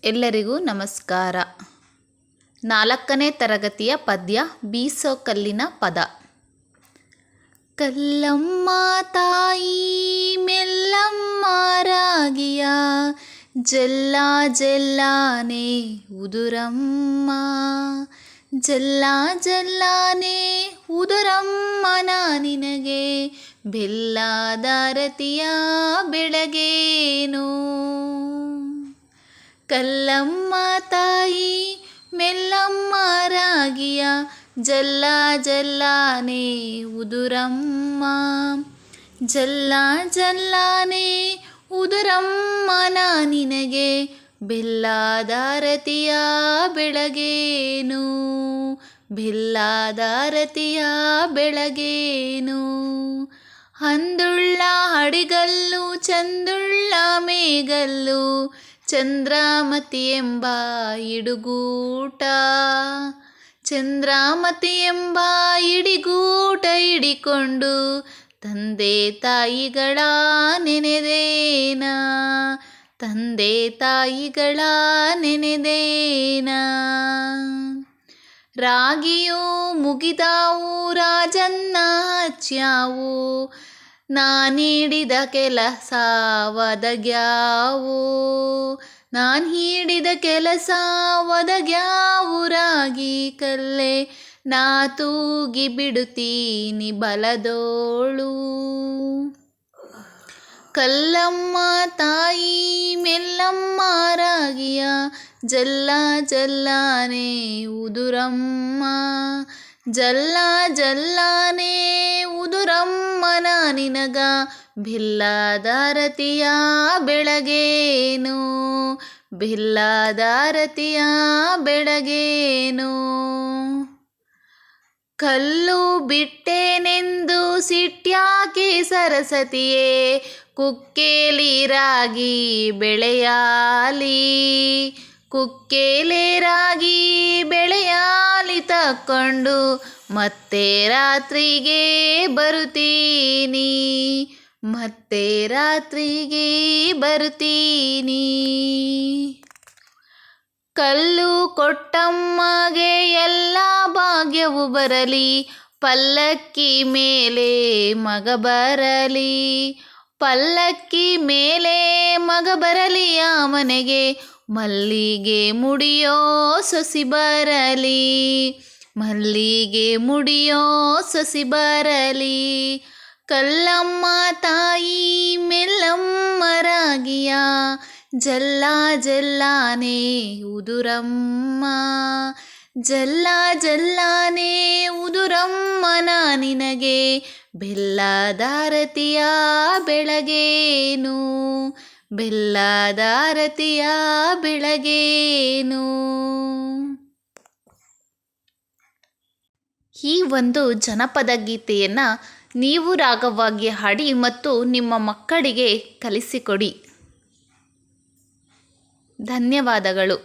ಎಲ್ಲರಿಗೂ ನಮಸ್ಕಾರ. 4ನೇ ತರಗತಿಯ ಪದ್ಯ ಬೀಸೋ ಕಲ್ಲಿನ ಪದ. ಕಲ್ಲಮ್ಮ ತಾಯಿ ಮೆಲ್ಲಮ್ಮ ರಾಗಿಯ, ಜಲ್ಲ ಜಲ್ಲಾನೆ ಉದುರಮ್ಮ, ಜಲ್ಲ ಜಲ್ಲಾನೆ ಉದುರಮ್ಮನ ನಿನಗೆ ಬೆಲ್ಲದಾರತಿಯ ಬೆಳಗೇನು. ಕಲ್ಲಮ್ಮ ತಾಯಿ ಮೆಲ್ಲಮ್ಮ ರಾಗಿಯ, ಜಲ್ಲ ಜಲ್ಲಾನೆ ಉದುರಮ್ಮ, ಜಲ್ಲ ಜಲ್ಲಾನೆ ಉದುರಮ್ಮನ ನಿನಗೆ ಬೆಲ್ಲದಾರತಿಯ ಬೆಳಗೇನು, ಬೆಲ್ಲದಾರತಿಯ ಬೆಳಗೇನು. ಅಂದುಳ್ಳ ಅಡಿಗಲ್ಲು ಚಂದುಳ್ಳ ಮೇಗಲ್ಲು, ಚಂದ್ರಾಮತಿ ಎಂಬ ಇಡುಗೂಟ, ಚಂದ್ರಾಮತಿ ಎಂಬ ಇಡಿಗೂಟ ಹಿಡಿಕೊಂಡು ತಂದೆ ತಾಯಿಗಳ ನೆನೆದೇನ, ತಂದೆ ತಾಯಿಗಳ ನೆನೆದೇನ. ರಾಗಿಯು ಮುಗಿದಾವು ರಾಜನ್ನ ಹಚ್ಚಾವು, ನಾನಿಡಿದ ಕೆಲಸ ಒದಗ್ಯಾವು, ನಾನು ಹಿಡಿದ ಕೆಲಸ ಒದಗ್ಯಾವು. ರಾಗಿ ಕಲ್ಲೆ ನಾ ತೂಗಿ ಬಿಡುತ್ತೀನಿ ಬಲದೋಳು. ಕಲ್ಲಮ್ಮ ತಾಯಿ ಮೆಲ್ಲಮ್ಮ ರಾಗಿಯ, ಜಲ್ಲ ಜಲ್ಲಾನೆ ಉದುರಮ್ಮ, ಜಲ್ಲ ಜಲ್ಲಾನೆ ಉದುರಮ್ಮನ ನಿನಗ ಬೆಲ್ಲದಾರತಿಯ ಬೆಳಗೇನು, ಬೆಲ್ಲದಾರತಿಯ ಬೆಳಗೇನು. ಕಲ್ಲು ಬಿಟ್ಟೇನೆಂದು ಸಿಟ್ಯಾಕೆ ಸರಸ್ವತಿಯೇ, ಕುಕ್ಕೇಲಿ ರಾಗಿ ಬೆಳೆಯಾಲಿ, ಕುಕ್ಕೇಲಿ ರಾಗಿ ಬೆಳೆಯಾಲಿ ತಕ್ಕೊಂಡು ಮತ್ತೆ ರಾತ್ರಿಗೆ ಬರುತ್ತೀನಿ, ಮತ್ತೆ ರಾತ್ರಿಗೆ ಬರುತ್ತೀನಿ. ಕಲ್ಲು ಕೊಟ್ಟಮ್ಮಗೆ ಎಲ್ಲ ಭಾಗ್ಯವು ಬರಲಿ, ಪಲ್ಲಕ್ಕಿ ಮೇಲೆ ಮಗ ಬರಲಿ, ಪಲ್ಲಕ್ಕಿ ಮೇಲೆ ಮಗ ಬರಲಿ. ಆ ಮನೆಗೆ ಮಲ್ಲಿಗೆ ಮುಡಿಯೋ ಸೊಸಿ ಬರಲಿ, ಮಲ್ಲಿಗೆ ಮುಡಿಯೋ ಸೊಸಿ ಬರಲಿ. ಕಲ್ಲಮ್ಮ ತಾಯಿ ಮೆಲ್ಲಮ್ಮ ರಾಗಿಯ, ಜಲ್ಲ ಜಲ್ಲಾನೆ ಉದುರಮ್ಮ, ಜಲ್ಲ ಜಲ್ಲಾನೆ ಉದುರಮ್ಮನ ನಿನಗೆ ಬೆಲ್ಲದಾರತಿಯ ಬೆಳಗೇನು, ಬೆಲ್ಲದಾರತಿಯ ಬೆಳಗೇನು. ಈ ಒಂದು ಜನಪದ ಗೀತೆಯನ್ನು ನೀವು ರಾಗವಾಗಿ ಹಾಡಿ ಮತ್ತು ನಿಮ್ಮ ಮಕ್ಕಳಿಗೆ ಕಲಿಸಿಕೊಡಿ. ಧನ್ಯವಾದಗಳು.